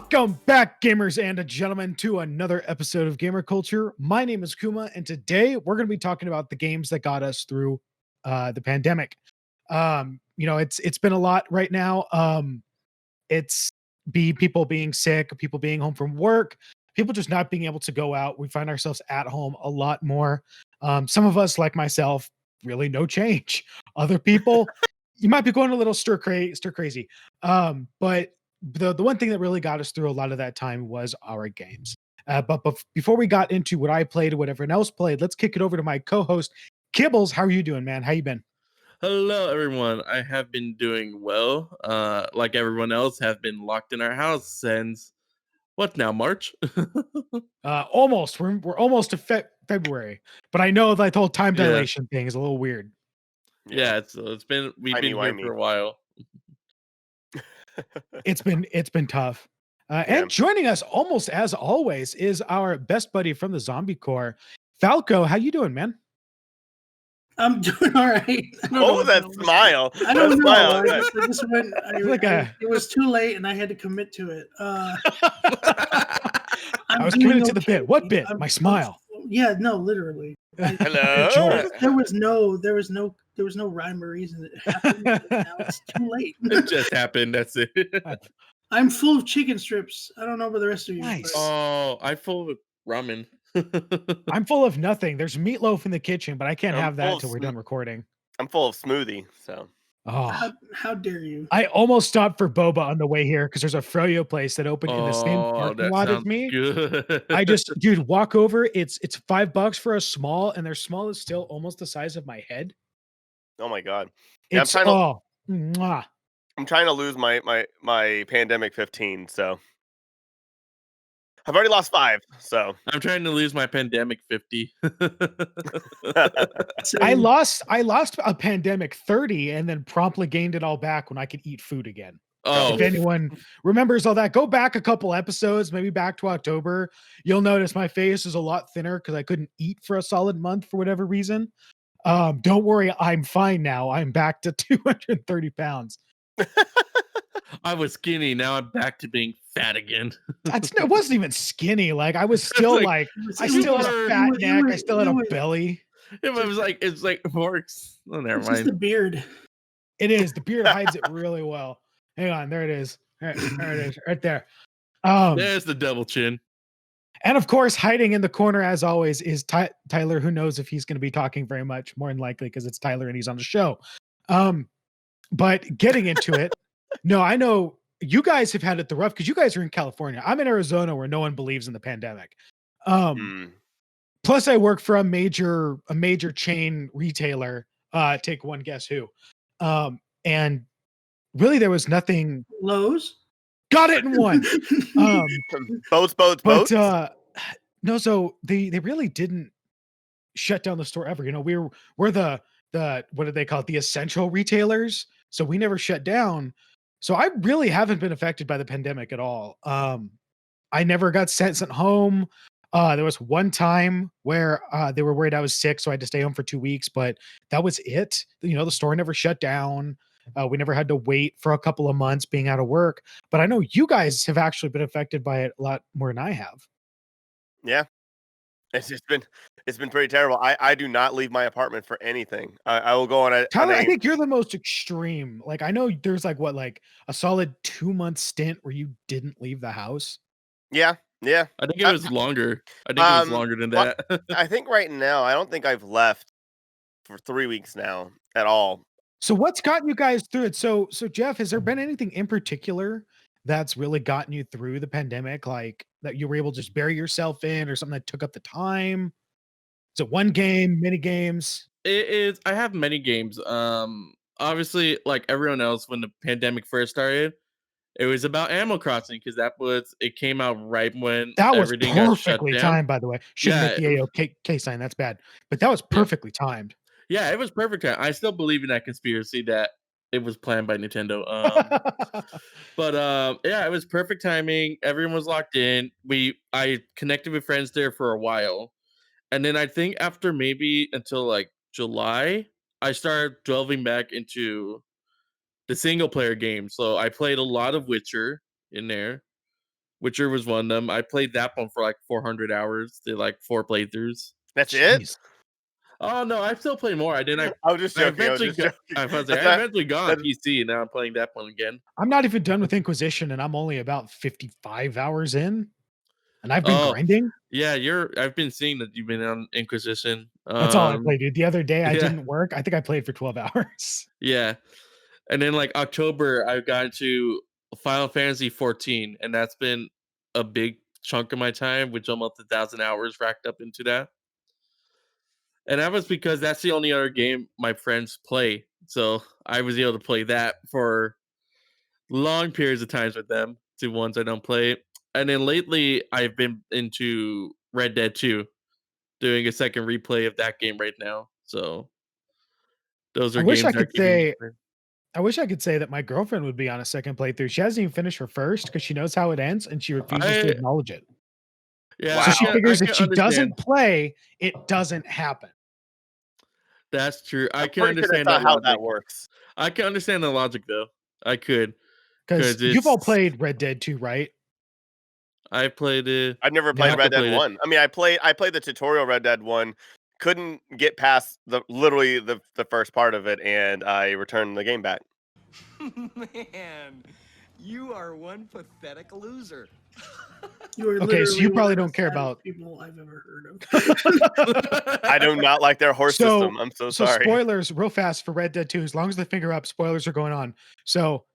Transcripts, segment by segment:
Welcome back, gamers and gentlemen, to another episode of GamerKulture. My name is Kuma, and today we're going to be talking about the games that got us through the pandemic. It's been a lot right now. It's people being sick, people being home from work, people just not being able to go out. We find ourselves at home a lot more. Some of us, like myself, really no change. Other people, you might be going a little stir crazy. But the one thing that really got us through a lot of that time was our games. But before we got into what I played or what everyone else played, let's kick it over to my co-host Kibbles. How are you doing, man? How you been? Hello, everyone. I have been doing well. Like everyone else, have been locked in our house since what now? March. Almost. We're almost to February, but I know that the whole time Yeah, dilation thing is a little weird. yeah. It's been we've been here for Timey-wimey. a while. It's been tough. Yeah. And joining us almost as always is our best buddy from the Zombie Corps, Falco. How you doing, man? I'm doing all right. I don't know Oh, what that was- smile. I don't That know. smile. I just went. It was too late, and I had to commit to it. I I'm was doing committed to the okay. bit. What bit? My smile. Yeah, no, literally. Hello. Enjoy. There was no rhyme or reason. It happened. But now it's too late. It just happened. That's it. I'm full of chicken strips. I don't know about the rest of you. Nice. but- Oh, I full of ramen. I'm full of nothing. There's meatloaf in the kitchen, but I can't I'm have full that of till we're done recording. I'm full of smoothie. So Oh, How dare you? I almost stopped for boba on the way here because there's a froyo place that opened in the same Oh, parking that lot as sounds me. good. I just, dude, walk over. It's $5 for a small, and their small is still almost the size of my head. oh my god. Yeah, It's mwah. I'm trying to lose my pandemic 15. So I've already lost 5. So I'm trying to lose my pandemic 50. I lost a pandemic 30 and then promptly gained it all back when I could eat food again. Oh, If anyone remembers all that, go back a couple episodes, maybe back to October. You'll notice my face is a lot thinner because I couldn't eat for a solid month for whatever reason. Don't worry, I'm fine now. I'm back to 230 pounds. I was skinny. Now I'm back to being fat again. It wasn't even skinny. Like I was still like I still had a fat neck. I still had a belly. It was like it's like works. Oh, never It's just mind. the beard. It is. The beard hides it really well. Hang on, there it is. There it is, right there. There's the double chin. And of course, hiding in the corner as always is Tyler. Who knows if he's going to be talking very much? More than likely because it's Tyler and he's on the show. But getting into it, no, I know you guys have had it the rough because you guys are in California. I'm in Arizona where no one believes in the pandemic. Plus, I work for a major chain retailer. Take one guess who. And really, there was nothing. Lowe's. Got it in one. boats. But no, so they really didn't shut down the store ever. You know, we're the what do they call it? The essential retailers. So we never shut down. So I really haven't been affected by the pandemic at all. I never got sent home. There was one time where they were worried I was sick, so I had to stay home for 2 weeks, but that was it. You know, the store never shut down. We never had to wait for a couple of months being out of work. But I know you guys have actually been affected by it a lot more than I have. yeah. It's been pretty terrible. I do not leave my apartment for anything. I will go on a Tyler, I think you're the most extreme. Like I know there's like a solid 2-month stint where you didn't leave the house. yeah. I think it was longer. I think it was longer than that. I think right now I don't think I've left for 3 weeks now at all. So what's gotten you guys through it? So Jeff, has there been anything in particular that's really gotten you through the pandemic, like that you were able to just bury yourself in, or something that took up the time? Is it one game, mini games? It is. I have many games. Obviously, like everyone else, when the pandemic first started, it was about Animal Crossing because it came out right when That was everything got shut perfectly down. timed, by the way. Shouldn't hit the AOK sign. That's bad. But that was perfectly timed. Yeah, it was perfect. I still believe in that conspiracy that it was planned by Nintendo. But yeah, it was perfect timing. Everyone was locked in. I connected with friends there for a while. And then I think after maybe until like July, I started delving back into the single player game. So I played a lot of Witcher in there. Witcher was one of them. I played that one for like 400 hours. Did like 4 playthroughs. That's it. Jeez. Oh no, I still play more. I didn't. I was just I joking. eventually got. I eventually got on PC, and now I'm playing that one again. I'm not even done with Inquisition, and I'm only about 55 hours in, and I've been Oh, grinding. yeah, I've been seeing that you've been on Inquisition. That's all I played, dude. The other day I yeah. didn't work. I think I played for 12 hours. Yeah, and then like October, I got into Final Fantasy 14, and that's been a big chunk of my time, with almost 1,000 hours racked up into that. And that was because that's the only other game my friends play. So I was able to play that for long periods of times with them to ones I don't play. And then lately I've been into Red Dead 2, doing a second replay of that game right now. So those I are wish I games that could keep me say I wish I could say that my girlfriend would be on a second playthrough. She hasn't even finished her first because she knows how it ends and she refuses to I acknowledge it. yeah, So she Wow. figures I if can she understand. doesn't play, it doesn't happen. That's true. I I'm can pretty sure that's understand not that how logic. that works. I can understand the logic though. I could, Because because you've all it's played Red Dead 2, right? I played it. I've never played Yeah. Red Dead Played it. 1. I mean, I played the tutorial Red Dead 1. Couldn't get past literally the first part of it, and I returned the game back. Man, you are one pathetic loser. You are Okay, so literally you one probably of the don't care saddest about- people I've ever heard of. I do not like their horse So- system. I'm so So sorry. spoilers real fast for Red Dead 2, as long as the finger up, spoilers are going on. So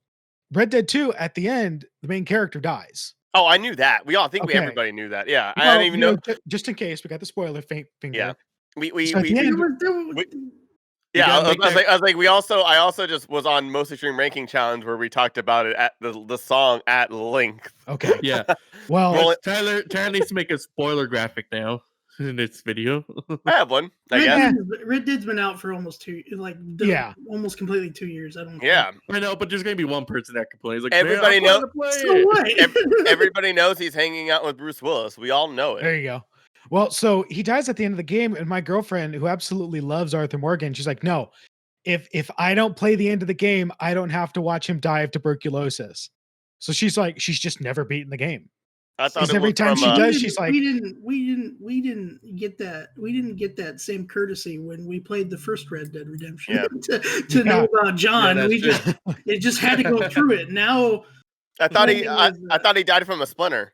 Red Dead 2, at the end, the main character dies. Oh, I knew that. We all think Okay. everybody knew that. Yeah, I Well, didn't even you know. just in case, we got the spoiler finger. Yeah. We So at the end- yeah, gotta make that- I was like, I also just was on Most Extreme Ranking Challenge where we talked about it at the song at length. Okay. Yeah. Well, Well, Tyler needs to make a spoiler graphic now in this video. I have one. I Red, guess. Red Dead's been out for almost Yeah. almost completely 2 years. I don't. Yeah, I know, but there's gonna be one person that complains. Like, Everybody "Man, I know- wanna play So it." what? everybody knows he's hanging out with Bruce Willis. We all know there it. you go. Well, so he dies at the end of the game, and my girlfriend, who absolutely loves Arthur Morgan, she's like, no, if I don't play the end of the game, I don't have to watch him die of tuberculosis. So she's like, she's just never beaten the game. I thought Because it every was time from, she does, We didn't- she's like, we didn't get that. We didn't get that same courtesy when we played the first Red Dead Redemption. Yeah. to know about John, that's we true. just it just had to go through it. Now, I thought the whole thing I was, thought he died from a splinter.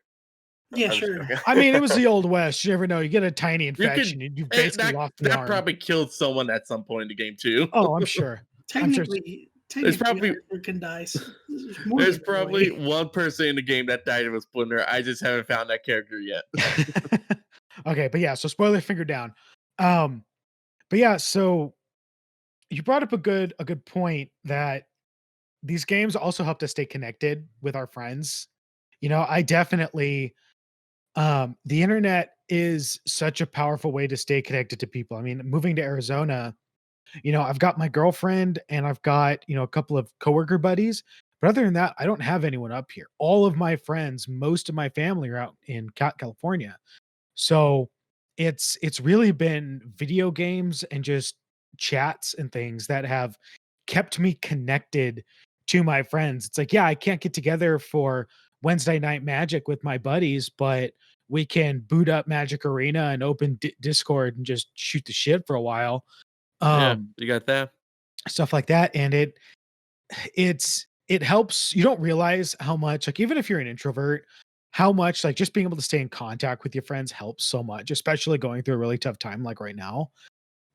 yeah, I'm just sure. joking. I mean, it was the old West. You never know. You get a tiny could- infection, you basically lost the That arm. probably killed someone at some point in the game too. Oh, I'm sure. I'm sure- Technically, probably- Arthur can die. There's probably one person in the game that died of a splinter. I just haven't found that character yet. Okay, but yeah, so spoiler finger down. But yeah, so you brought up a good point that these games also helped us stay connected with our friends. You know, I definitely the internet is such a powerful way to stay connected to people. I mean, moving to Arizona, you know, I've got my girlfriend and I've got, you know, a couple of coworker buddies. But other than that, I don't have anyone up here. All of my friends, most of my family are out in California. So it's really been video games and just chats and things that have kept me connected to my friends. It's like, yeah, I can't get together for Wednesday night magic with my buddies, but we can boot up Magic Arena and open Discord and just shoot the shit for a while. Yeah, you got that. Stuff like that. And it helps. You don't realize how much, like, even if you're an introvert, how much like just being able to stay in contact with your friends helps so much, especially going through a really tough time like right now.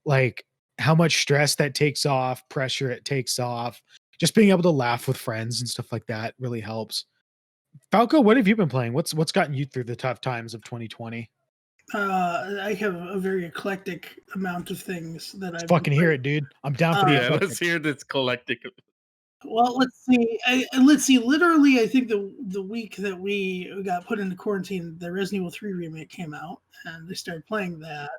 Like how much stress that takes off, pressure it takes off, just being able to laugh with friends and stuff like that really helps. Falco, what have you been playing? What's gotten you through the tough times of 2020? I have a very eclectic amount of things that Let's I've fucking hear it, dude. I'm down for the Yeah, eclectic. let's hear this collective. Well, let's see. Let's see. Literally, I think the week that we got put into quarantine, the Resident Evil 3 remake came out, and they started playing that.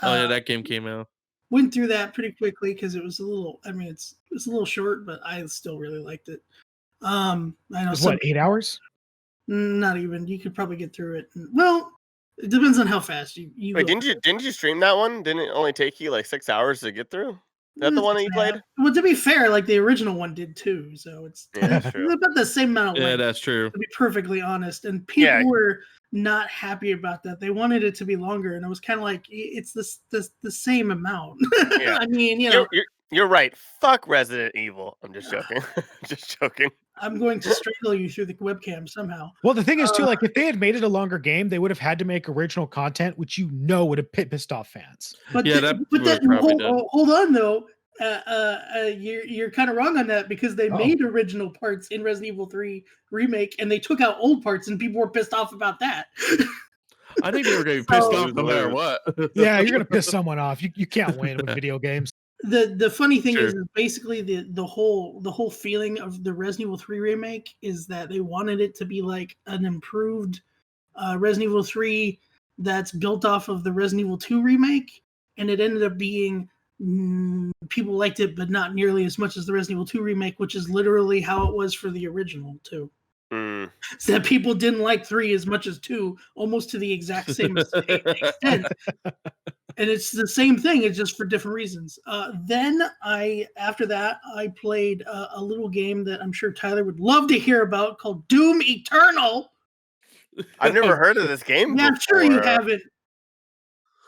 Oh yeah, that game came out. Went through that pretty quickly because it was a little. I mean, it's a little short, but I still really liked it. I know It's what, 8 hours? Not even. You could probably get through it. Well, it depends on how fast you Wait, go. didn't you stream that one? Didn't it only take you like 6 hours to get through? that the one that you played? Well, to be fair, like the original one did too, so it's that's true. about the same amount of Yeah, length, that's true. to be perfectly honest. And people were not happy about that. They wanted it to be longer, and I was kind of like, it's the same amount. Yeah. I mean, you're right. Fuck Resident Evil. I'm just joking. Just joking. I'm going to strangle you through the webcam somehow. Well, the thing is too, like if they had made it a longer game, they would have had to make original content, which would have pissed off fans. But hold on though. You're kind of wrong on that because they made original parts in Resident Evil 3 remake and they took out old parts and people were pissed off about that. I think they were going to be pissed off no matter what. Yeah, you're going to piss someone off. You can't win with video games. The funny thing is basically the whole feeling of the Resident Evil 3 remake is that they wanted it to be like an improved Resident Evil 3 that's built off of the Resident Evil 2 remake, and it ended up being people liked it, but not nearly as much as the Resident Evil 2 remake, which is literally how it was for the original too. So that people didn't like 3 as much as 2, almost to the exact same extent. And it's the same thing, it's just for different reasons. Then after that, I played a little game that I'm sure Tyler would love to hear about called Doom Eternal. I've never heard of this game before. I'm sure you haven't.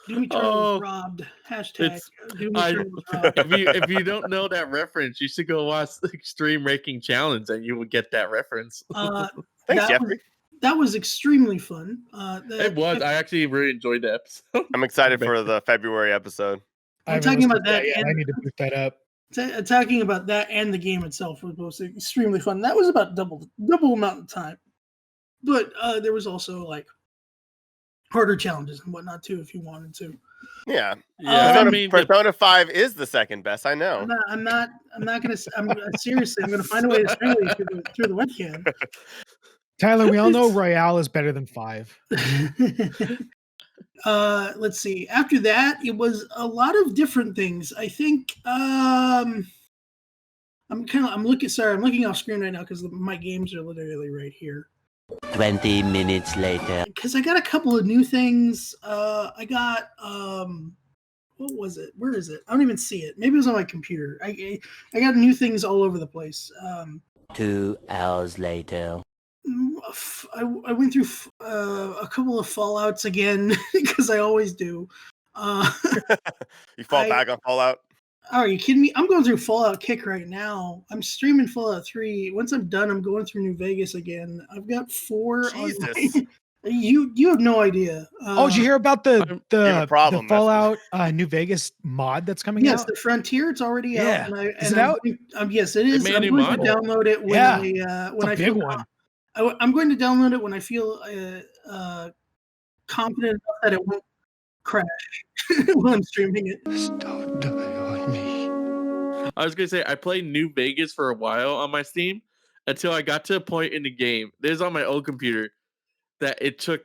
Doom Eternal was robbed. Hashtag Doom Eternal was robbed. If you don't know that reference, you should go watch the Extreme Raking Challenge and you will get that reference. Thanks, Jeffrey. That was extremely fun. It was. I actually really enjoyed the episode. I'm excited for the February episode. I'm talking about that. I need to boot that up. Talking about that and the game itself was both extremely fun. That was about double amount of time. But there was also like harder challenges and whatnot too, if you wanted to. Yeah. I Persona 5 is the second best. I know. I'm not gonna. Seriously. I'm gonna find a way to strangle you through the webcam. Tyler, we all know Royale is better than 5. Let's see. After that, it was a lot of different things. I think I'm looking off screen right now because my games are literally right here. 20 minutes later. Because I got a couple of new things. I got what was it? Where is it? I don't even see it. Maybe it was on my computer. I got new things all over the place. 2 hours later. I went through a couple of Fallouts again because I always do. You fall back on Fallout? Oh, are you kidding me? I'm going through Fallout Kick right now. I'm streaming Fallout 3. Once I'm done, I'm going through New Vegas again. I've got 4. Jesus. You have no idea. Did you hear about the Fallout New Vegas mod that's coming out? Yes, the Frontier. It's already out. Is it out? Yes, it is. I'm going to download it when I feel one. I'm going to download it when I feel confident enough that it won't crash while I'm streaming it. Don't die on me. I was going to say, I played New Vegas for a while on my Steam until I got to a point in the game. This is on my old computer that it took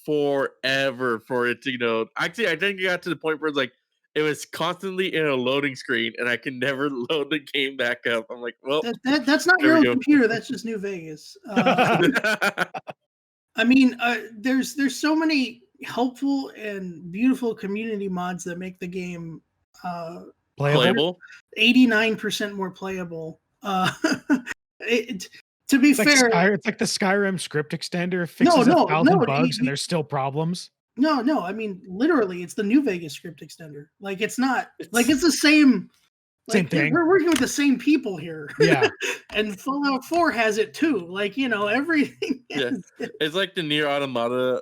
forever for it to, actually, I think it got to the point where it's like, it was constantly in a loading screen, and I can never load the game back up. I'm like, well, that's not your own computer. That's just New Vegas. I mean, there's so many helpful and beautiful community mods that make the game playable. 89% more playable. To be fair, it's like the Skyrim script extender fixes 1,000 bugs, and there's still problems. No, I mean literally, it's the New Vegas script extender. Like it's the same. Same thing. We're working with the same people here. Yeah. And Fallout 4 has it too. Like, everything. Yeah. It's like the Nier Automata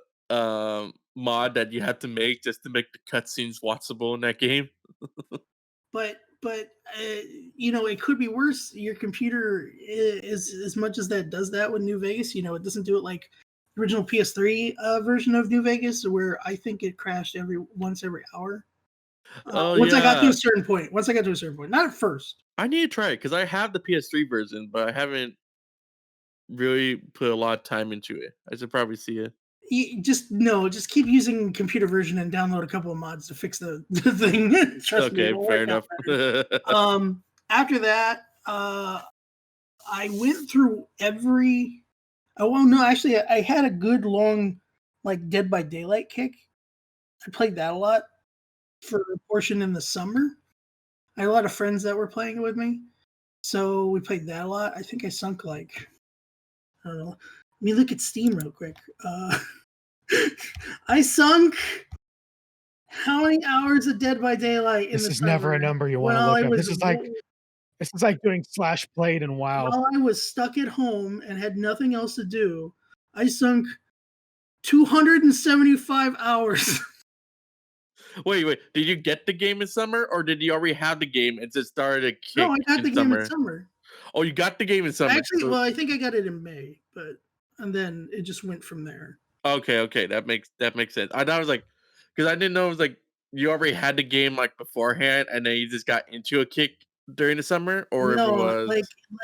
mod that you have to make just to make the cutscenes watchable in that game. But it could be worse. Your computer is as much as that does that with New Vegas. It doesn't do it like the original PS3 version of New Vegas, where I think it crashed once every hour. Once I got to a certain point. Not at first. I need to try it because I have the PS3 version, but I haven't really put a lot of time into it. I should probably see it. Just keep using computer version and download a couple of mods to fix the thing. Trust me. Okay, fair enough. After that, I went through every. Oh well, no, actually, I had a good long, like Dead by Daylight kick. I played that a lot for a portion in the summer. I had a lot of friends that were playing it with me, so we played that a lot. I think I sunk like, I don't know. Let me look at Steam real quick. I sunk how many hours of Dead by Daylight in This the is never a summer number you want to while I look up. was This is like doing slash played and WoW. while I was stuck at home and had nothing else to do. I sunk 275 hours. Wait. Did you get the game in summer, or did you already have the game and just started a kick No, I got in the game summer? in summer. Oh, you got the game in summer. Actually, So- well, I think I got it in May, and then it just went from there. okay, that makes sense. I was like, because I didn't know it was like you already had the game like beforehand, and then you just got into a kick during the summer, or if it No, was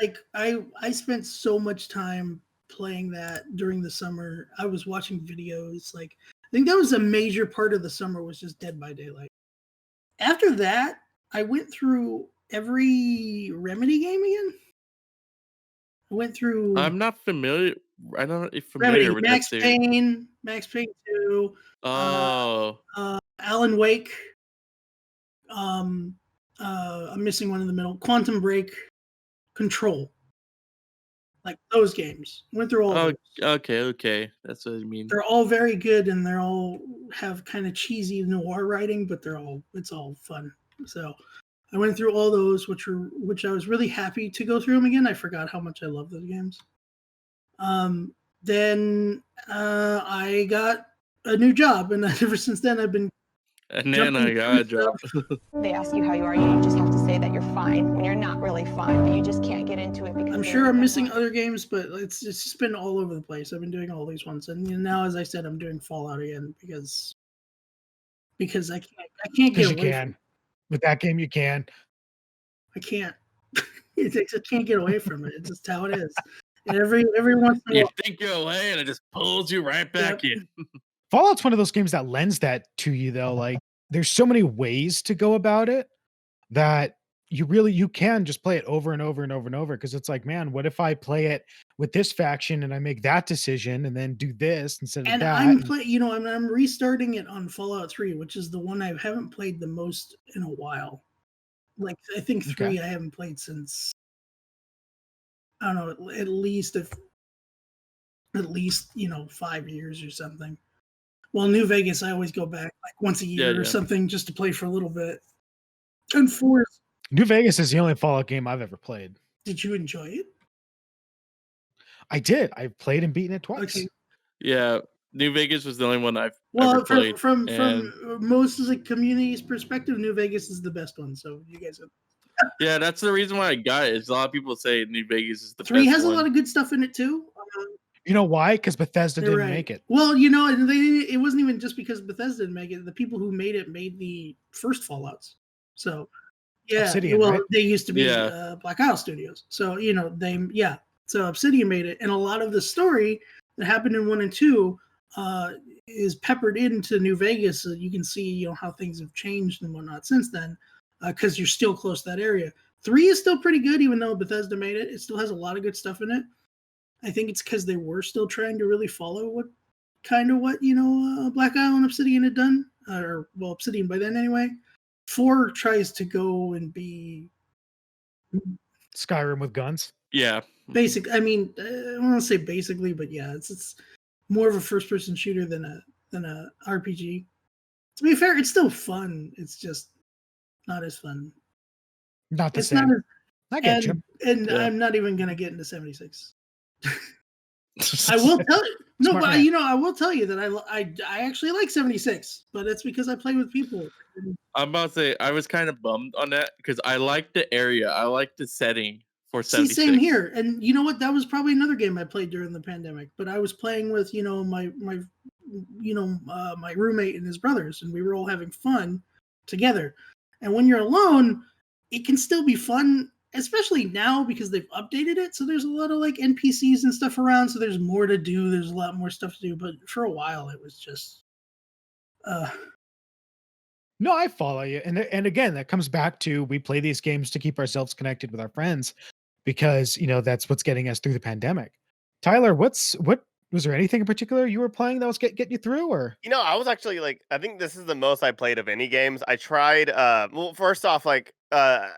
like I spent so much time playing that during the summer. I was watching videos. Like I think that was a major part of the summer was just Dead by Daylight. After that, I went through every Remedy game again. I went through I'm not familiar. I'm not familiar Remedy, with that Max series. Payne, Max Payne 2, Oh, Alan Wake. I'm missing one in the middle. Quantum Break, Control. Like those games. Went through all oh, of those. okay. That's what I mean. They're all very good and they're all have kind of cheesy noir writing, but it's all fun. So I went through all those, which I was really happy to go through them again. I forgot how much I love those games. Then I got a new job, and ever since then I've been And then I got a job. They ask you how you are, you just have to say that you're fine when you're not really fine, but you just can't get into it because I'm sure I'm missing other games, but it's just been all over the place. I've been doing all these ones, and now, as I said, I'm doing Fallout again because I can't get Because you away. can. With that game, you can. I can't. I can't get away from it. It's just how it is. And every once in a You while, think you're away, and it just pulls you right back in. Fallout's one of those games that lends that to you, though. Like, there's so many ways to go about it that you can just play it over and over and over and over. Because it's like, man, what if I play it with this faction and I make that decision and then do this instead of and that? I'm restarting it on Fallout 3, which is the one I haven't played the most in a while. Like I think 3 I haven't played since, I don't know, at least 5 years or something. Well, New Vegas, I always go back like once a year or something just to play for a little bit. And 4, New Vegas is the only Fallout game I've ever played. did you enjoy it? I did. I've played and beaten it twice. Okay. Yeah, New Vegas was the only one I've Well, ever played. from most of the community's perspective, New Vegas is the best one. So you guys have. Yeah, that's the reason why I got it. Is a lot of people say New Vegas is the 3 best has one. a lot of good stuff in it too. You know why? Because Bethesda They're didn't right. make it. Well, it wasn't even just because Bethesda didn't make it. The people who made it made the first Fallouts. So, yeah. Obsidian, well, right? they used to be Yeah. Black Isle Studios. So, So Obsidian made it. And a lot of the story that happened in 1 and 2 is peppered into New Vegas. So you can see, how things have changed and whatnot since then because you're still close to that area. 3 is still pretty good, even though Bethesda made it. It still has a lot of good stuff in it. I think it's because they were still trying to really follow what Black Isle and Obsidian had done, Obsidian by then anyway. 4 tries to go and be Skyrim with guns. Yeah. basic. I mean, I don't want to say basically, but yeah, it's more of a first-person shooter than a RPG. To be fair, it's still fun. It's just not as fun. Not the It's same. not as, I get you. and Yeah. I'm not even gonna get into 76. I will tell you. No, Smart but man. I will tell you that I actually like 76, but it's because I play with people. I'm about to say I was kind of bummed on that because I like the area, I like the setting for See, 76. same here. And you know what? That was probably another game I played during the pandemic. But I was playing with my roommate and his brothers, and we were all having fun together. And when you're alone, it can still be fun, especially now because they've updated it. So there's a lot of like NPCs and stuff around. So there's more to do. There's a lot more stuff to do. But for a while, it was just. No, I follow you. And again, that comes back to we play these games to keep ourselves connected with our friends because, that's what's getting us through the pandemic. Tyler, what was there anything in particular you were playing that was getting you through or? I was actually I think this is the most I played of any games. I tried, well, first off, uh,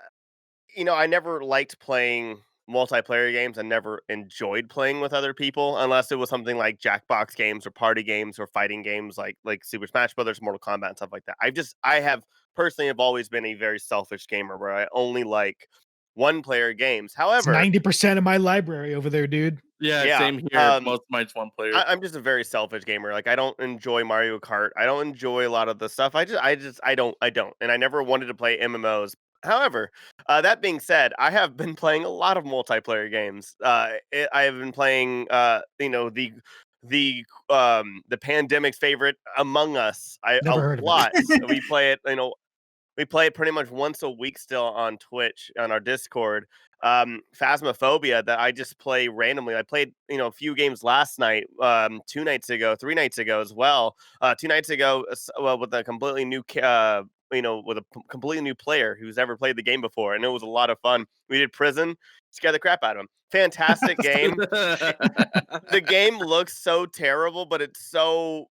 I never liked playing multiplayer games. I never enjoyed playing with other people unless it was something like Jackbox games or party games or fighting games like Super Smash Brothers, Mortal Kombat, and stuff like that. I have personally have always been a very selfish gamer where I only like one player games. It's However, 90% of my library over there, dude. Yeah, yeah, same here. Most of mine's one player. I'm just a very selfish gamer. Like I don't enjoy Mario Kart. I don't enjoy a lot of the stuff. I don't. And I never wanted to play MMOs. However, that being said, I have been playing a lot of multiplayer games. I have been playing, the pandemic's favorite, Among Us. A Never heard of lot. it. We play it. We play it pretty much once a week still on Twitch on our Discord. Phasmophobia that I just play randomly. I played, a few games last night, 2 nights ago, 3 nights ago as well. 2 nights ago, with a completely new, with a completely new player who's never played the game before, and it was a lot of fun. We did prison, scared the crap out of him. Fantastic game. The game looks so terrible, but it's so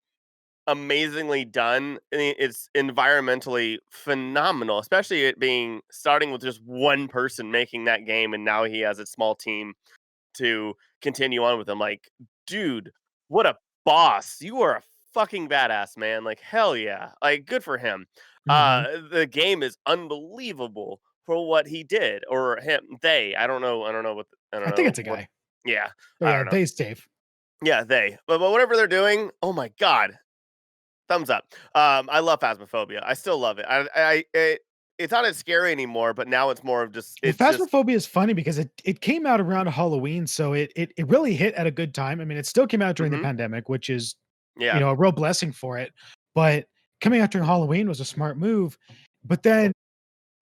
amazingly done. It's environmentally phenomenal, especially it being starting with just one person making that game, and now he has a small team to continue on with him. Like, dude, what a boss! You are a fucking badass, man. Like, hell yeah! Like, good for him. Mhm. The game is unbelievable for what he did, or him. They. I don't know. I don't know what. I don't I think know it's a what. guy. Yeah, But I yeah, don't know. they's safe. Yeah, they. But whatever they're doing, oh my god, thumbs up. I love Phasmophobia. I still love it. It's not as scary anymore, but now it's more of just Well, it's just Phasmophobia is funny because it came out around Halloween, so it really hit at a good time. I mean, it still came out during the mhm, pandemic, which is, yeah. a real blessing for it. But coming out during Halloween was a smart move. But then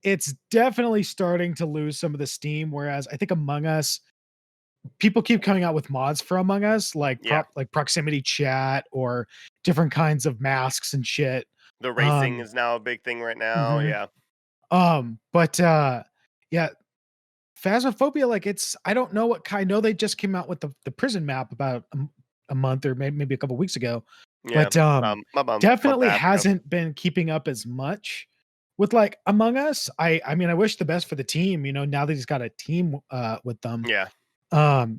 it's definitely starting to lose some of the steam. Whereas I think Among Us, people keep coming out with mods for Among Us, like Yeah. like proximity chat or different kinds of masks and shit. The racing Um, is now a big thing right now. mhm. Yeah. But yeah, Phasmophobia, like I don't know I know they just came out with the prison map about a month or maybe a couple weeks ago, Yeah. but My month definitely and a half ago. hasn't been keeping up as much with like Among Us. I mean, I wish the best for the team, now that he's got a team with them. Yeah.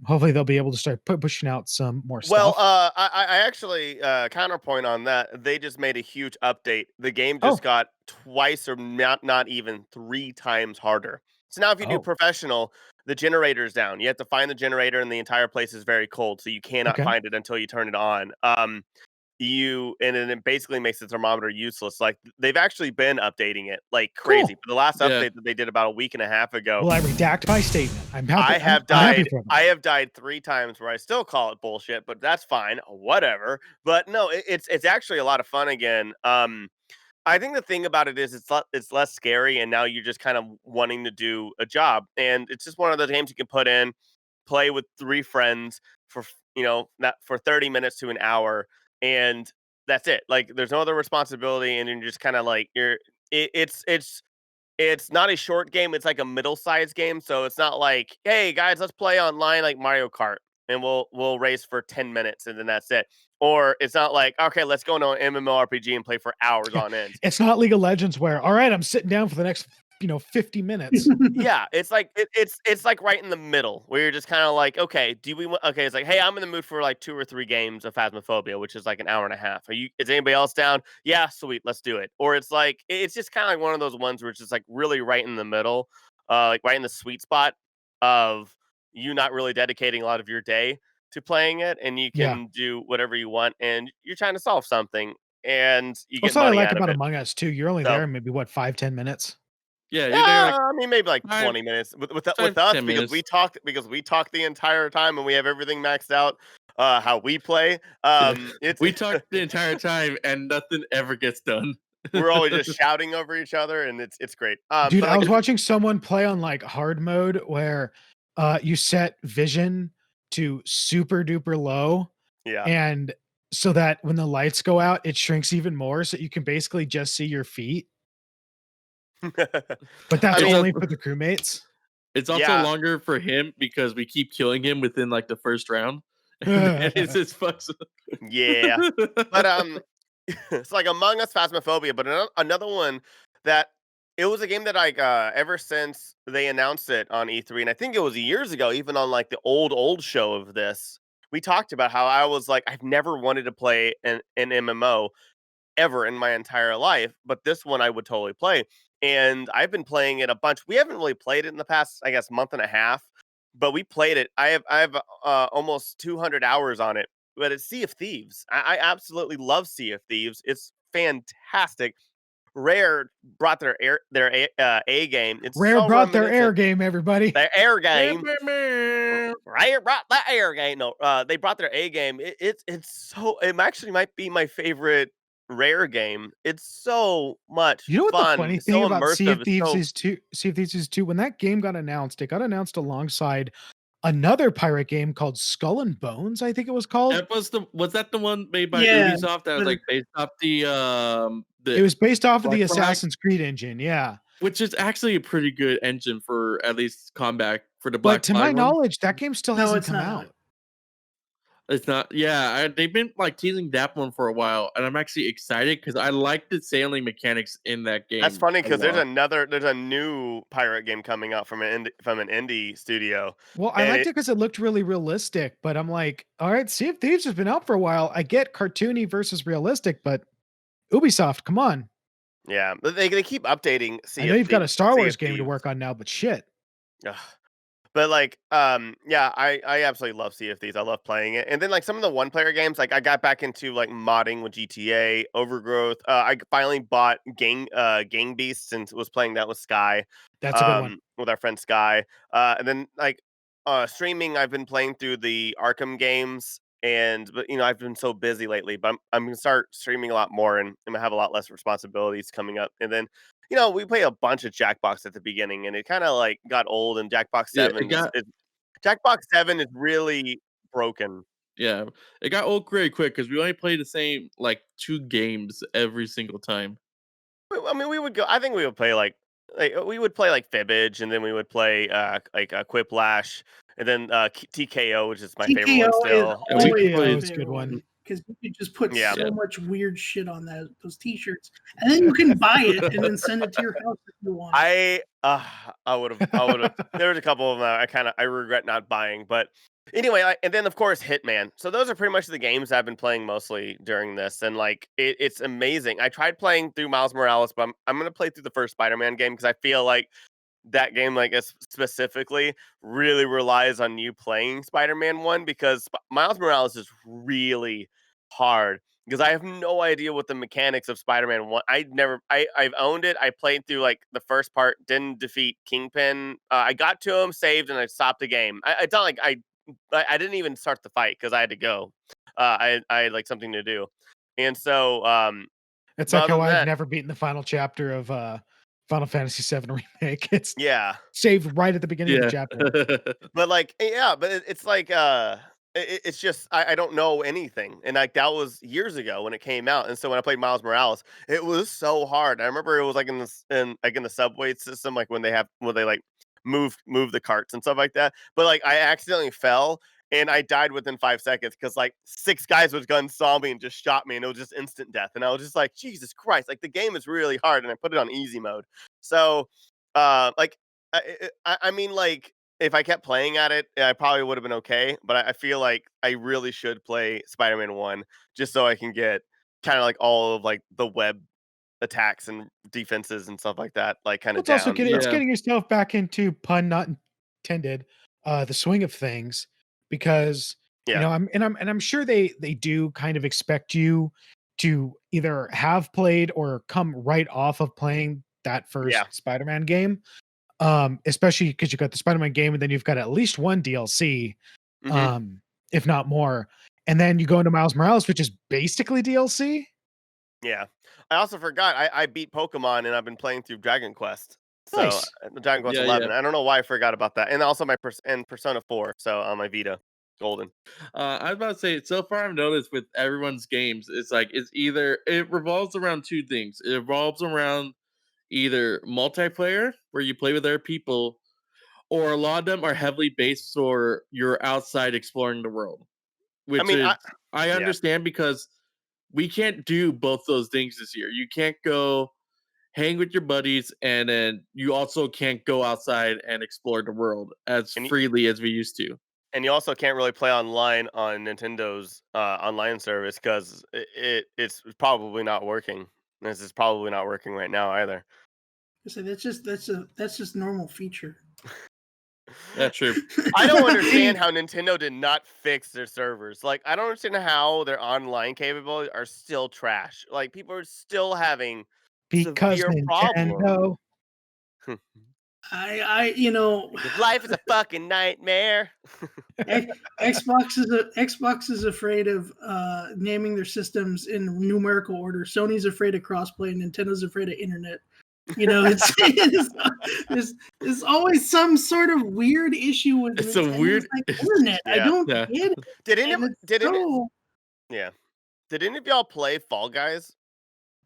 Hopefully they'll be able to start pushing out some more Well, stuff. I actually counterpoint on that. They just made a huge update. The game just Oh, got twice or not even 3 times harder. So now if you do oh, professional, the generator's down. You have to find the generator, and the entire place is very cold, so you cannot okay. find it until you turn it on. And then it basically makes the thermometer useless. Like they've actually been updating it like crazy. Cool. But the last Yeah. update that they did about a week and a half ago, Will I redact my statement? I'm happy. I have I'm happy died. for them. I have died 3 times where I still call it bullshit, but that's fine. Whatever. But no, it's actually a lot of fun again. I think the thing about it is it's less scary, and now you're just kind of wanting to do a job, and it's just one of those games you can put in, play with 3 friends for not for 30 minutes to an hour, and that's it. Like there's no other responsibility, and you're just kind of like it's not a short game, it's like a middle-sized game, so it's not like, "Hey, guys, let's play online like Mario Kart, and we'll race for 10 minutes, and then that's it." Or it's not like, "Okay, let's go into an MMORPG and play for hours Yeah. on end." It's not League of Legends where, all right, I'm sitting down for the next, 50 minutes. Yeah, it's like it's like right in the middle where you're just kinda like, "Okay, do we okay," it's like, "Hey, I'm in the mood for, like, 2 or 3 games of Phasmophobia," which is like an hour and a half. Is anybody else down? "Yeah, sweet, let's do it." Or it's like it's just kinda like one of those ones where it's just, like, really right in the middle, like, right in the sweet spot of you not really dedicating a lot of your day to playing it, and you Yeah. can do whatever you want, and you're trying to solve something, and you get That's what I money like out of about it. Among Us too. You're only So there maybe what, 5-10 minutes? Yeah, you're there like yeah, I mean, maybe like 5, 20 minutes five with to us 10 minutes. because we talk the entire time and we have everything maxed out. How we play. Yeah. It's We talk the entire time and nothing ever gets done. we're always just shouting over each other, and it's great. Dude, But I like was watching someone play on like hard mode where you set vision to super duper low, yeah, and so that when the lights go out, it shrinks even more so you can basically just see your feet. But that's I It's mean, only a for the crewmates. it's also yeah, longer for him because we keep killing him within, like, the first round, and it's just fucks. yeah. But it's like Among Us, Phasmophobia, but another one that it was a game that like ever since they announced it on E3, and I think it was years ago, even on like the old show of this, we talked about how I was like, I've never wanted to play an MMO ever in my entire life, but this one I would totally play. And I've been playing it a bunch. We haven't really played it in the past, I guess, month and a half, but we played it. I have almost 200 hours on it. But it's Sea of Thieves. I absolutely love Sea of Thieves. It's fantastic. Rare brought A game. It's Rare so brought their air reminiscent. game, everybody. Their air game. Rare brought the air game. No, they brought their A game. It's so. It actually might be my favorite Rare game. It's so much You know what the fun. funny thing So about Sea of immersive. It's Thieves so is too? Sea of Thieves is too. When that game got announced, it got announced alongside another pirate game called Skull and Bones. I think it was called. That was that the one made by Yeah, Ubisoft that was but like based off the It was based off of the Black Flag? Assassin's Creed engine. Yeah, which is actually a pretty good engine for at least combat for the but Black to my Flag one. knowledge, that game still No, hasn't it's come not. out. It's not. Yeah, they've been like teasing that one for a while, and I'm actually excited because I like the sailing mechanics in that game. that's funny a because lot. there's a new pirate game coming out from an indie studio. Well, I And liked it because it looked really realistic, but I'm like, all right, Sea of Thieves has been out for a while. I get cartoony versus realistic, but Ubisoft, come on. Yeah, but they keep updating I Sea know of you've got a Thieves. Star Sea Wars of game to Thieves. work on now, but shit. Ugh. But like, yeah, I absolutely love Sea of Thieves. I love playing it. And then like some of the one player games, like I got back into like modding with GTA, Overgrowth. I finally bought Gang Beasts and was playing that with Sky, That's a good one. with our friend Sky. And then like streaming, I've been playing through the Arkham games. And but I've been so busy lately, but I'm gonna start streaming a lot more, and I'm gonna have a lot less responsibilities coming up. And then we play a bunch of Jackbox at the beginning, and it kind of like got old. And Jackbox Yeah, 7 Jackbox 7 is really broken. it got old pretty quick because we only play the same like 2 games every single time. I mean, we would go. I think we would play we would play like Fibbage, and then we would play Quiplash, and then TKO, which is my favorite one TKO is still. And we always TKO my is a good favorite one. one because you could just put Yeah. so much weird shit on those T-shirts, and then you can buy it and then send it to your house if you want. I would have. There was a couple of them that I regret not buying, but anyway, and then of course Hitman. So those are pretty much the games I've been playing mostly during this, and like it's amazing. I tried playing through Miles Morales, but I'm gonna play through the first Spider-Man game because I feel like that game, like specifically, really relies on you playing Spider-Man 1 because Miles Morales is really hard because I have no idea what the mechanics of Spider-Man 1. I've owned it. I played through like the first part, didn't defeat Kingpin. I got to him, saved, and I stopped the game. It's not like I didn't even start the fight because I had to go. I had like something to do, and so It's but like other how than I've that, never beaten the final chapter of Final Fantasy VII Remake. It's yeah. saved right at the beginning of the Yeah. chapter. But like, but it's like, it's just I don't know anything, and like that was years ago when it came out, and so when I played Miles Morales, it was so hard. I remember it was like in the subway system, like when they like move the carts and stuff like that. But like I accidentally fell. And I died within 5 seconds because like 6 guys with guns saw me and just shot me, and it was just instant death. And I was just like, Jesus Christ! Like the game is really hard, and I put it on easy mode. So, like I mean, like, if I kept playing at it, I probably would have been okay. But I feel like I really should play Spider-Man 1 just so I can get kind of like all of like the web attacks and defenses and stuff like that, like kind Well, of it's also down. getting it's Yeah. getting yourself back into, pun not intended, the swing of things, because Yeah. I'm sure they do kind of expect you to either have played or come right off of playing that first Yeah. Spider-Man game. Especially because you got the Spider-Man game, and then you've got at least one DLC, Mhm. if not more. And then you go into Miles Morales, which is basically DLC. Yeah. I also forgot I beat Pokemon, and I've been playing through Dragon Quest. So Nice. Dragon Quest Yeah, 11. yeah. I don't know why I forgot about that. And also my Persona 4. So on my Vita, Golden. I was about to say, so far I've noticed with everyone's games, it's like it revolves around 2 things. It revolves around either multiplayer, where you play with other people, or a lot of them are heavily based or you're outside exploring the world. I Which mean, is I yeah. understand because we can't do both those things this year. You can't go, hang with your buddies, and then you also can't go outside and explore the world as freely as we used to. And you also can't really play online on Nintendo's online service because it's probably not working. This is probably not working right now either. So that's just normal feature. That's true. I don't understand how Nintendo did not fix their servers. Like, I don't understand how their online capabilities are still trash. Like, people are still having Because severe problems. Nintendo. Life is a fucking nightmare. Xbox is afraid of naming their systems in numerical order. Sony's afraid of crossplay. Nintendo's afraid of internet. You know, there's always some sort of weird issue with It's a weird internet. I don't get it. Did any of y'all play Fall Guys?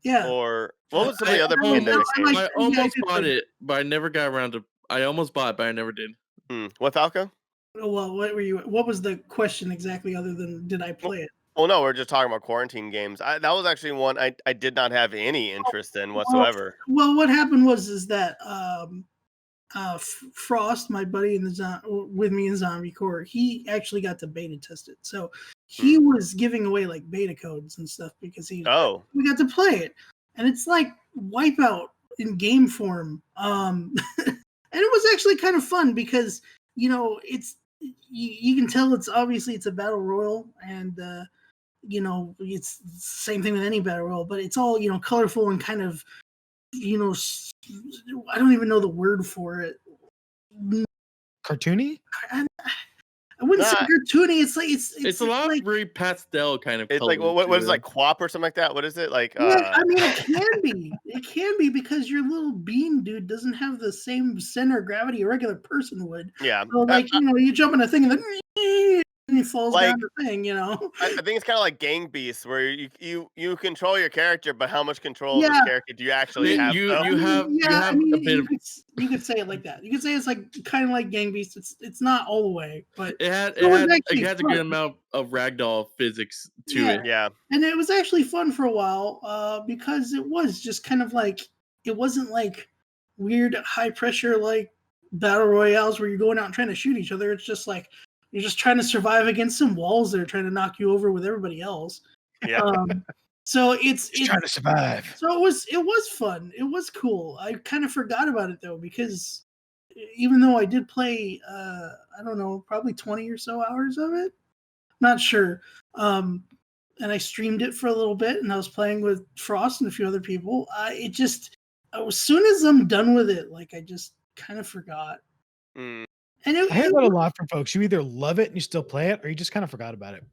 Yeah. Or what was some of the other pandemic games? I almost bought it, but I never got around to. I almost bought it, but I never did. What, Falco? Well, what was the question exactly other than did I play it? Well, no, we're just talking about quarantine games. That was actually one I did not have any interest in whatsoever. Well, what happened was that Frost, my buddy with me in Zombie Core, he actually got to beta test it. So he was giving away like beta codes and stuff because we got to play it, and it's like Wipeout in game form. And it was actually kind of fun because it's you can tell it's a battle royal, and it's the same thing with any battle royal, but it's all colorful and kind of I don't even know the word for it. Cartoony? I wouldn't say cartoony. It's like it's a lot like, of very pastel kind of. It's like what is it, like QWOP or something like that? What is it like? Yeah, I mean it can be. It can be because your little bean dude doesn't have the same center of gravity a regular person would. Yeah. So like you jump in a thing and then he falls down the thing. I think it's kind of like Gang Beasts, where you control your character, but how much control of this character do you actually have? You have a bit of. You could say it like that. You could say it's like kind of like Gang Beasts. It's not all the way, but it had a good amount of ragdoll physics to it. Yeah, and it was actually fun for a while because it was just kind of like it wasn't like weird high pressure like battle royales where you're going out and trying to shoot each other. It's just like you're just trying to survive against some walls that are trying to knock you over with everybody else. Yeah. So it's trying to survive. So it was fun. It was cool. I kind of forgot about it though because even though I did play, I don't know, probably 20 or so hours of it. Not sure. And I streamed it for a little bit, and I was playing with Frost and a few other people. As soon as I'm done with it, like I just kind of forgot. And I hear that a lot from folks. You either love it and you still play it, or you just kind of forgot about it.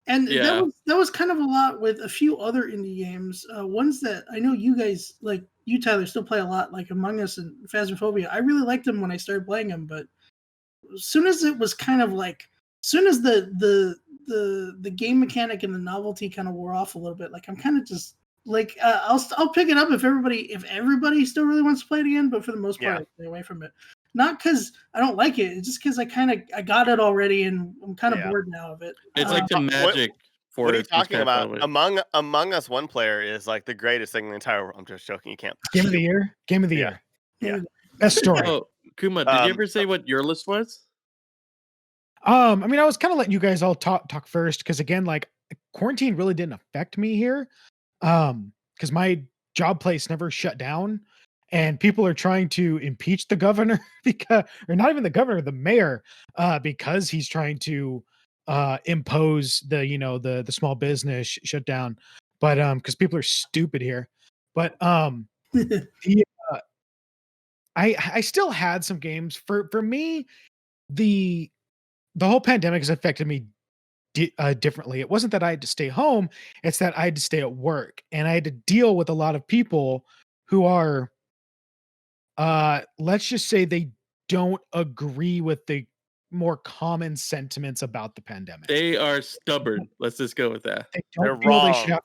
And that was kind of a lot with a few other indie games. Ones that I know you guys, like you, Tyler, still play a lot, like Among Us and Phasmophobia. I really liked them when I started playing them, but as soon as it was kind of like, as soon as the game mechanic and the novelty kind of wore off a little bit, like I'm kind of just like I'll pick it up if everybody still really wants to play it again, but for the most part, I stay away from it. Not because I don't like it, it's just because I got it already, and I'm kind of bored now of it. It's like the magic. What are you talking about? Among Us one player is like the greatest thing in the entire world. I'm just joking. You can't. Game of the year. Game of the year. Yeah. Best story. Oh, Kuma, did you ever say what your list was? I mean, I was kind of letting you guys all talk first because again, like quarantine really didn't affect me here, because my job place never shut down. And people are trying to impeach the governor or not even the governor, the mayor, because he's trying to impose the small business shutdown. But because people are stupid here. But I still had some games for me. The whole pandemic has affected me differently. It wasn't that I had to stay home; it's that I had to stay at work, and I had to deal with a lot of people who are. Let's just say they don't agree with the more common sentiments about the pandemic. They are stubborn. Let's just go with that. They're wrong.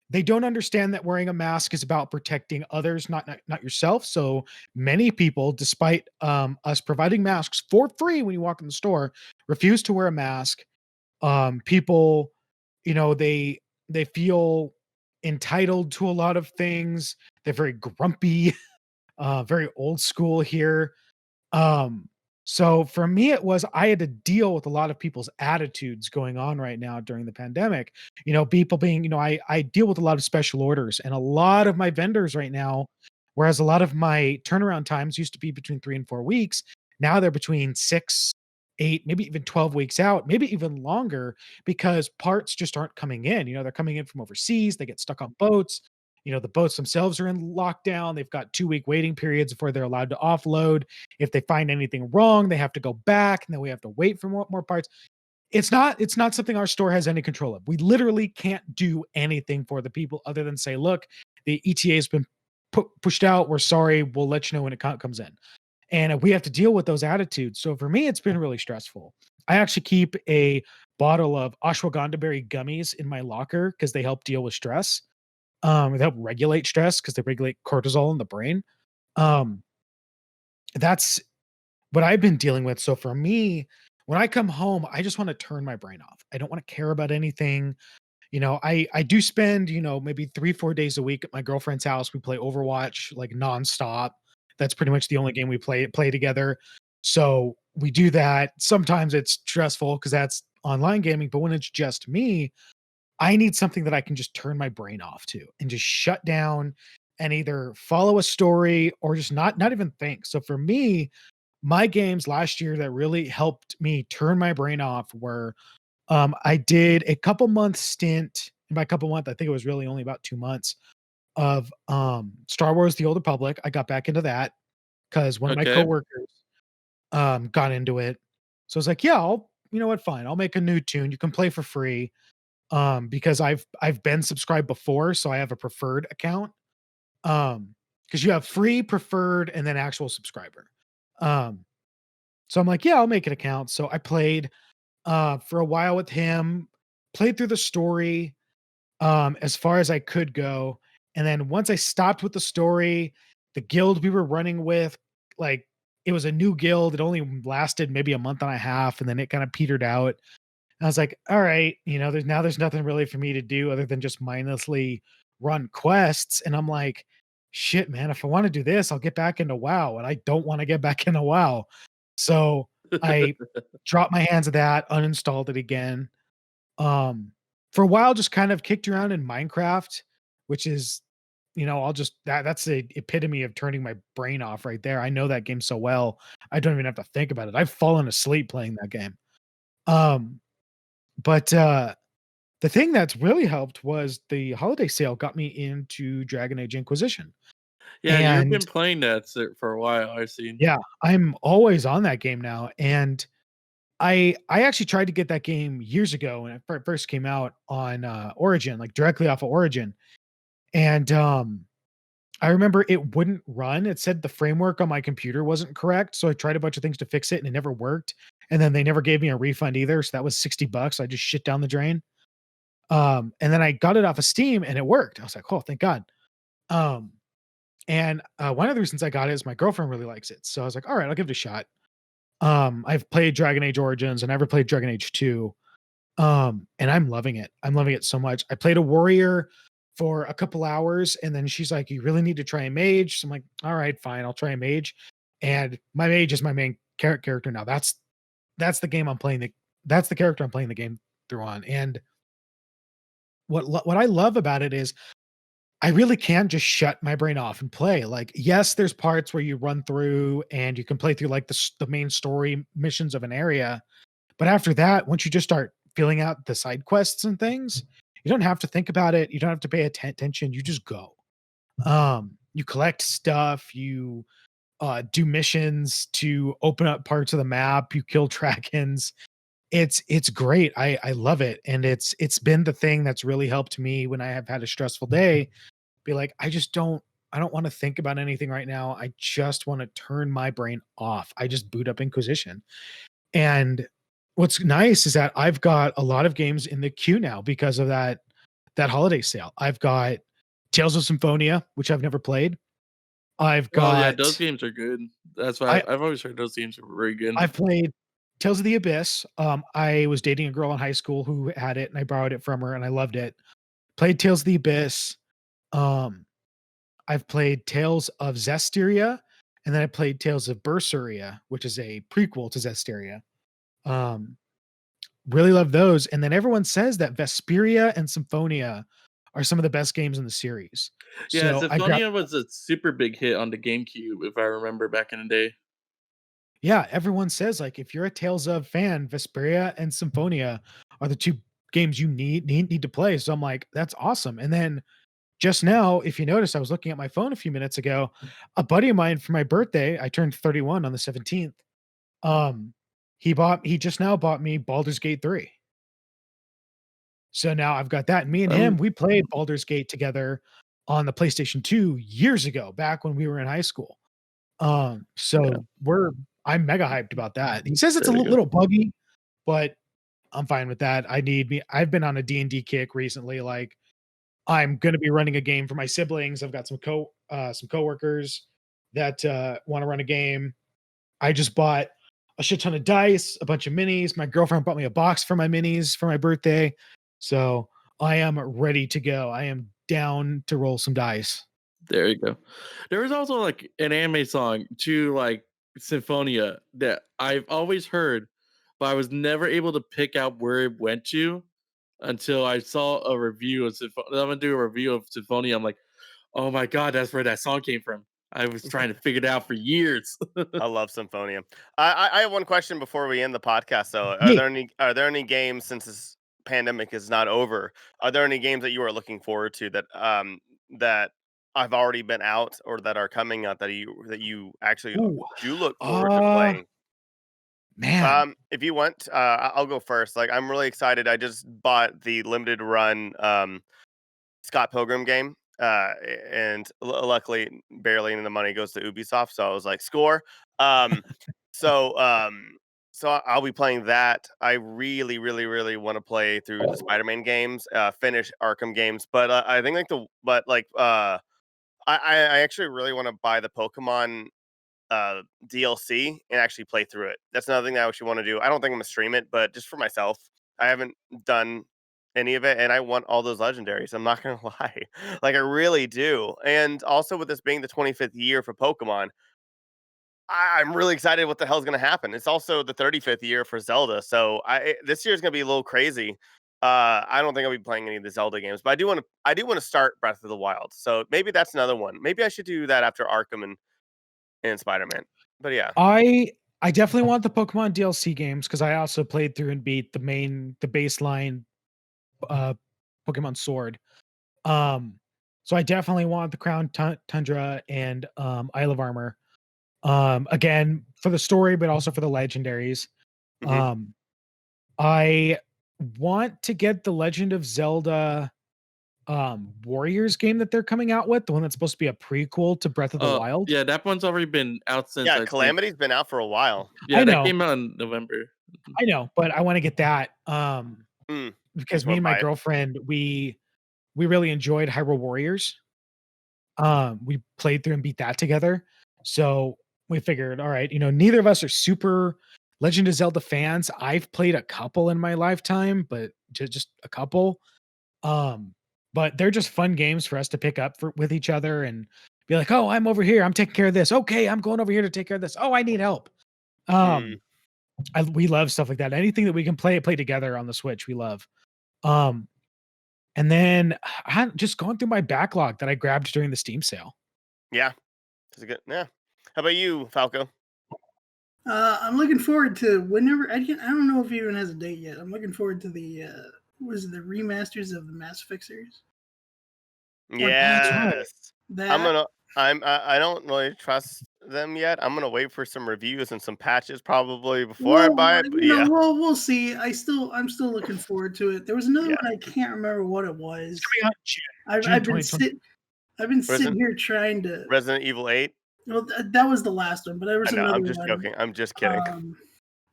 They don't understand that wearing a mask is about protecting others, not yourself. So many people, despite us providing masks for free when you walk in the store, refuse to wear a mask. People, they feel entitled to a lot of things. They're very grumpy, very old school here. Um, so for me, it was I had to deal with a lot of people's attitudes going on right now during the pandemic. People being, I deal with a lot of special orders and a lot of my vendors right now, whereas a lot of my turnaround times used to be between 3 and 4 weeks. Now they're between 6, 8, maybe even 12 weeks out, maybe even longer because parts just aren't coming in. They're coming in from overseas, they get stuck on boats. The boats themselves are in lockdown. They've got 2-week waiting periods before they're allowed to offload. If they find anything wrong, they have to go back, and then we have to wait for more parts. It's not something our store has any control of. We literally can't do anything for the people other than say, look, the ETA has been pushed out. We're sorry. We'll let you know when it comes in. And we have to deal with those attitudes. So for me, it's been really stressful. I actually keep a bottle of ashwagandha berry gummies in my locker because they help deal with stress. They help regulate stress because they regulate cortisol in the brain. Um, that's what I've been dealing with. So for me, when I come home, I just want to turn my brain off. I don't want to care about anything. I do spend, maybe 3-4 days a week at my girlfriend's house. We play Overwatch like nonstop. That's pretty much the only game we play together. So we do that. Sometimes it's stressful because that's online gaming, but when it's just me, I need something that I can just turn my brain off to and just shut down and either follow a story or just not even think. So for me, my games last year that really helped me turn my brain off were I did a couple months stint, and by couple months, I think it was really only about 2 months of Star Wars The Old Republic. I got back into that because one of my Okay. coworkers got into it. So I was like, yeah, you know what, fine. I'll make a new tune. You can play for free. Because I've been subscribed before, so I have a preferred account. Because you have free, preferred, and then actual subscriber. Um, so I'm like, yeah, I'll make an account. So I played for a while with him, played through the story as far as I could go. And then once I stopped with the story, the guild we were running with, like it was a new guild. It only lasted maybe a month and a half, and then it kind of petered out. I was like, all right, there's nothing really for me to do other than just mindlessly run quests. And I'm like, shit, man, if I want to do this, I'll get back into WoW. And I don't want to get back into WoW. So I dropped my hands of that, uninstalled it again. For a while, just kind of kicked around in Minecraft, which is, I'll just that's the epitome of turning my brain off right there. I know that game so well. I don't even have to think about it. I've fallen asleep playing that game. Um, but the thing that's really helped was the holiday sale got me into Dragon Age Inquisition. Yeah, you've been And playing that for a while, I've seen. yeah, I'm always on that game now. And I actually tried to get that game years ago when it first came out on Origin, like directly off of Origin. And I remember it wouldn't run. It said the framework on my computer wasn't correct. So I tried a bunch of things to fix it and it never worked. And then they never gave me a refund either. So that was $60. I just shit down the drain. And then I got it off of Steam and it worked. I was like, oh, thank God. Um, and one of the reasons I got it is my girlfriend really likes it. So I was like, all right, I'll give it a shot. I've played Dragon Age Origins. I never played Dragon Age 2. And I'm loving it. I'm loving it so much. I played a warrior for a couple hours and then she's like, you really need to try a mage. So I'm like, all right, fine. I'll try a mage. And my mage is my main character now. That's the game I'm playing. That's the character I'm playing the game through on. And what I love about it is I really can just shut my brain off and play. Like, yes, there's parts where you run through and you can play through like the main story missions of an area. But after that, once you just start filling out the side quests and things, you don't have to think about it. You don't have to pay attention. You just go. You collect stuff. You do missions to open up parts of the map. You kill dragons. It's great. I love it, and it's been the thing that's really helped me when I have had a stressful day. Be like, I don't want to think about anything right now. I just want to turn my brain off. I just boot up Inquisition. And what's nice is that I've got a lot of games in the queue now because of that holiday sale. I've got Tales of Symphonia, which I've never played. I've Oh yeah, got those games are good. That's why I I've always heard those games are very good. I've played Tales of the Abyss. I was dating a girl in high school who had it and I borrowed it from her and I loved it. played Tales of the Abyss. I've played Tales of Zestiria, and then I played Tales of Berseria, which is a prequel to Zestiria. Um, really love those. And then everyone says that Vesperia and Symphonia are some of the best games in the series. Yeah, So I grabbed, Symphonia was a super big hit on the GameCube, if I remember back in the day. yeah, everyone says like if you're a Tales of fan, Vesperia and Symphonia are the two games you need to play. So I'm like, that's awesome. And then just now, if you notice, I was looking at my phone a few minutes ago. A buddy of mine for my birthday, I turned 31 on the 17th. Um, he just now bought me Baldur's Gate 3. So now I've got that. And me and him, we played Baldur's Gate together on the PlayStation 2 years ago, back when we were in high school. So Yeah. I'm mega hyped about that. He says it's a There you go. little buggy, but I'm fine with that. I've been on a D&D kick recently. Like I'm going to be running a game for my siblings. I've got some coworkers that want to run a game. I just bought a shit ton of dice, a bunch of minis. My girlfriend bought me a box for my minis for my birthday. So I am ready to go. I am down to roll some dice. There you go. There was also like an anime song to like Symphonia that I've always heard, but I was never able to pick out where it went to until I saw a review of Symphonia. I'm gonna do a review of Symphonia. I'm like, oh my god, that's where that song came from. I was trying to figure it out for years. I love Symphonia. I have one question before we end the podcast. Though, Yeah. are there any games, since this pandemic is not over? Are there any games that you are looking forward to that have already been out or that are coming out that you actually Ooh. do look forward to Uh, playing? man. If you want, I'll go first. Like I'm really excited. I just bought the limited run Scott Pilgrim game. And luckily, barely any of the money goes to Ubisoft. So I was like, score. Um, so I'll be playing that. I really, really, really want to play through the Spider-Man games, finish Arkham games. But I think I actually really want to buy the Pokemon DLC and actually play through it. That's another thing that I actually want to do. I don't think I'm gonna stream it, but just for myself, I haven't done any of it, and I want all those legendaries. I'm not gonna lie, like I really do. And also with this being the 25th year for Pokemon, I'm really excited what the hell's gonna happen. It's also the 35th year for Zelda, so this year is gonna be a little crazy. I don't think I'll be playing any of the Zelda games, but I do want to start Breath of the Wild. So maybe that's another one. Maybe I should do that after Arkham and Spider-Man. But yeah. I definitely want the Pokemon DLC games because I also played through and beat the baseline uh Pokemon Sword. So I definitely want the Crown Tundra and Isle of Armor. Again for the story, but also for the legendaries. Mhm. I want to get the Legend of Zelda Warriors game that they're coming out with, the one that's supposed to be a prequel to Breath of the Wild. Yeah, that one's already been out since Yeah, I think. Calamity's been out for a while. Yeah, I that know. came out in November. I know, but I want to get that Mm, because just me wanna and my buy it. girlfriend we really enjoyed Hyrule Warriors. We played through and beat that together. So we figured, all right, neither of us are super Legend of Zelda fans. I've played a couple in my lifetime, but just a couple. But they're just fun games for us to pick up with each other and be like, "Oh, I'm over here. I'm taking care of this. Okay, I'm going over here to take care of this. Oh, I need help." Mm, We love stuff like that. Anything that we can play together on the Switch, we love. Um, and then I'm just going through my backlog that I grabbed during the Steam sale. yeah, it's a good yeah. How about you, Falco? I'm looking forward to whenever I don't know if it even has a date yet. I'm looking forward to the the remasters of the Mass Effect series. That's right. Yes. That I don't really trust them yet. I'm gonna wait for some reviews and some patches probably before I well, buy it. But yeah, we'll see. I'm still looking forward to it. There was another yeah. one I can't remember what it was. It's coming out in June I've been 2020. I've been sitting Resident here trying to. Resident Evil 8. Well, that was the last one, but there was I know. another I'm just one. joking. I'm just kidding.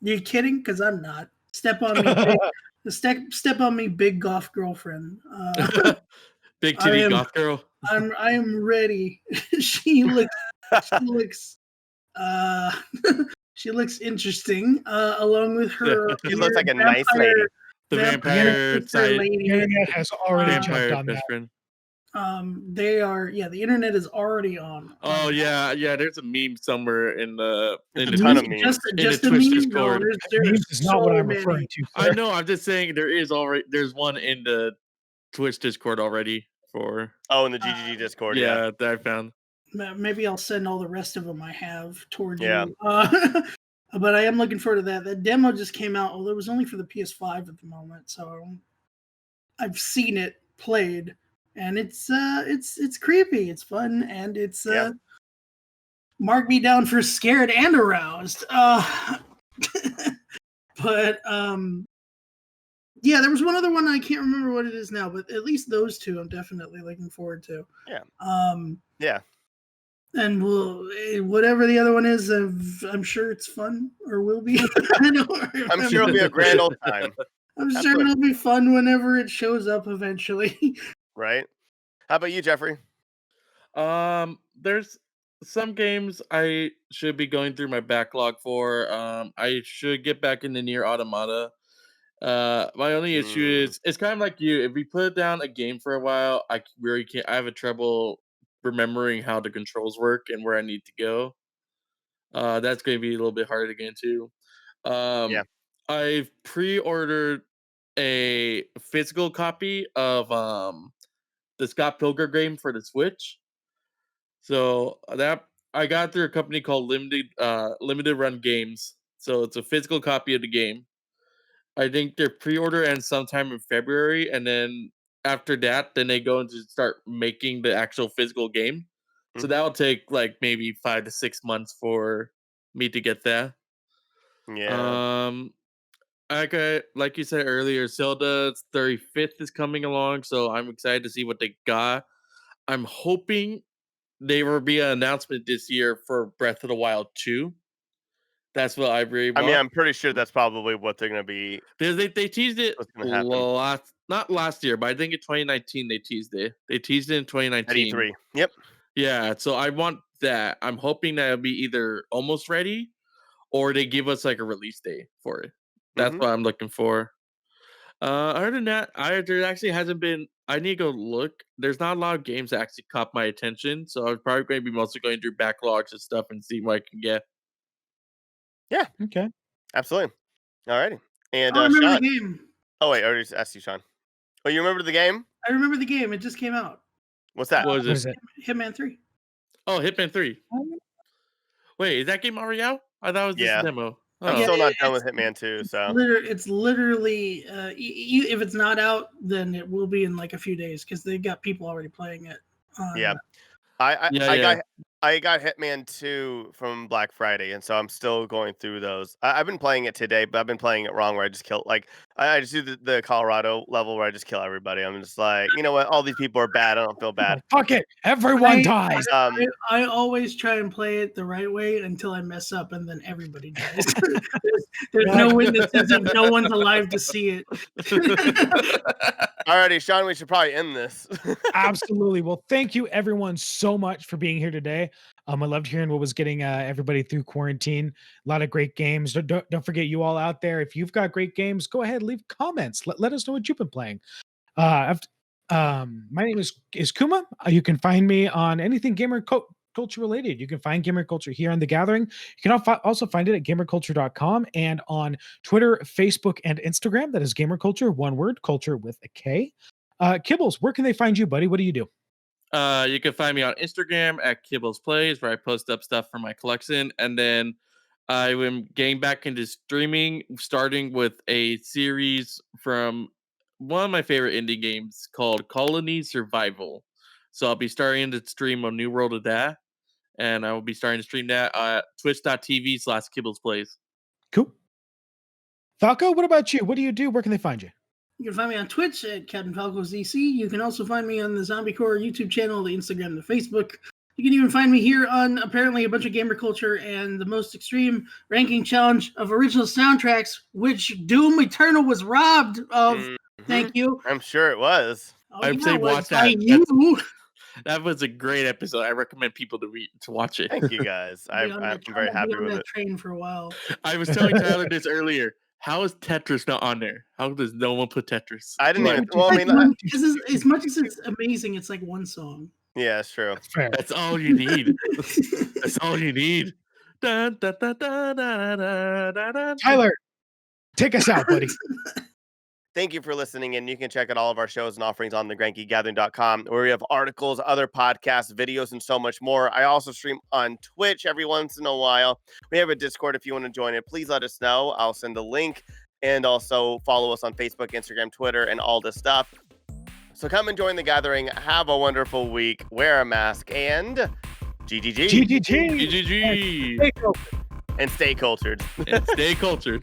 You kidding? Because I'm not. Step on me, big, step on me, big goth girlfriend. Big I titty am- goth girl. I am ready. She looks she looks interesting. Along with her She looks like a vampire, nice lady. The Vampire vampire side. The lady. internet has already jumped Vampire on best that. friend. The internet is already on. Oh yeah. There's a meme somewhere in the There's in a the ton of Twitch, memes. Just the a Twitch meme. Discord. No, there's Memes is not what so I'm referring many. to. I Sir. know. I'm just saying there's one in the Twitch Discord already for Oh, in the GGG Discord. yeah that I found. Maybe I'll send all the rest of them I have towards Yeah. you. But I am looking forward to that. That demo just came out, although it was only for the PS5 at the moment. So I've seen it played, and it's creepy, it's fun, and it's Yeah. mark me down for scared and aroused. But yeah, there was one other one I can't remember what it is now, but at least those two I'm definitely looking forward to. Yeah. Yeah. And whatever the other one is, I'm sure it's fun or will be. I'm sure it'll be a grand old time. I'm sure it'll be fun whenever it shows up eventually. Right? How about you, Jeffrey? There's some games I should be going through my backlog for. I should get back into Near Automata. My only issue is it's kind of like you. If we put down a game for a while, I really can't. I have a trouble remembering how the controls work and where I need to go. That's going to be a little bit harder to get into. Yeah. I've pre-ordered a physical copy of the Scott Pilgrim game for the Switch. So that I got through a company called Limited Run Games. So it's a physical copy of the game. I think their pre-order ends sometime in February, and then after that, then they go into start making the actual physical game. So that'll take like maybe 5 to 6 months for me to get that. Yeah. Like you said earlier, Zelda's 35th is coming along, so I'm excited to see what they got. I'm hoping there will be an announcement this year for Breath of the Wild 2. That's what I really want. I mean, I'm pretty sure that's probably what they're going to be. They teased it What's gonna happen. not last year, but I think in 2019 they teased it. They teased it in 2019. At E3. Yep. Yeah, so I want that. I'm hoping that it'll be either almost ready or they give us like a release date for it. That's what I'm looking for. Other than that, there actually hasn't been. I need to go look. There's not a lot of games that actually caught my attention, so I'm probably going to be mostly going through backlogs and stuff and see what I can get. Yeah. Okay. Absolutely. Alrighty. And I remember Sean. the game. Oh wait, I already asked you, Sean. Oh, you remember the game? I remember the game. It just came out. What's that? What is What is it? Hitman 3. Oh, Hitman 3. Wait, is that game already out? I thought it was just Yeah. a demo. I'm Oh. still not done with Hitman 2, so. It's literally, if it's not out, then it will be in like a few days because they've got people already playing it. Yeah. I got Hitman 2 from Black Friday, and so I'm still going through those. I've been playing it today, but I've been playing it wrong where I just kill, like, I just do the Colorado level where I just kill everybody. I'm just like, you know what? All these people are bad. I don't feel bad. Fuck it. Everyone dies. I always try and play it the right way until I mess up, and then everybody dies. there's no witnesses, and no one's alive to see it. Alrighty, Sean, we should probably end this. Absolutely. Well, thank you everyone so much for being here today. I loved hearing what was getting everybody through quarantine. A lot of great games. Don't forget, you all out there, if you've got great games, go ahead, leave comments. Let us know what you've been playing. My name is Kuma. You can find me on anything Culture related. You can find GamerKulture here on The Gathering. You can also find it at gamerkulture.com and on Twitter, Facebook, and Instagram. That is GamerKulture, one word, culture with a K. Kibbles, where can they find you, buddy? What do you do? You can find me on Instagram at Kibbles Plays, where I post up stuff from my collection, and then I am getting back into streaming, starting with a series from one of my favorite indie games called Colony Survival. So I'll be starting to stream a new world of that, and I will be starting to stream that at twitch.tv/Kibbles Plays. Cool. Falco, what about you? What do you do? Where can they find you? You can find me on Twitch at Captain Falco ZC. You can also find me on the Zombie Core YouTube channel, the Instagram, the Facebook. You can even find me here on apparently a bunch of GamerKulture and the most extreme ranking challenge of original soundtracks, which Doom Eternal was robbed of. Thank you. I'm sure it was. I'd say watch that. That was a great episode. I recommend people to watch it. Thank you guys. I'm very happy with it. Train for a while. I was telling Tyler this earlier. how is Tetris not on there? How does no one put Tetris? I didn't even. Why would you Well, I think mean, one- Because as much as it's amazing, it's like one song. yeah, it's true. That's fair. That's all you need. That's all you need. Dun, dun, dun, dun, dun, dun, dun, dun. Tyler, take us out, buddy. Thank you for listening, and you can check out all of our shows and offerings on thegrandgeekgathering.com, where we have articles, other podcasts, videos, and so much more. I also stream on Twitch every once in a while. We have a Discord if you want to join it. Please let us know. I'll send a link, and also follow us on Facebook, Instagram, Twitter, and all this stuff. So come and join the gathering. Have a wonderful week. Wear a mask, and GGG. GGG. GGG. Stay focused. And stay cultured. And stay cultured.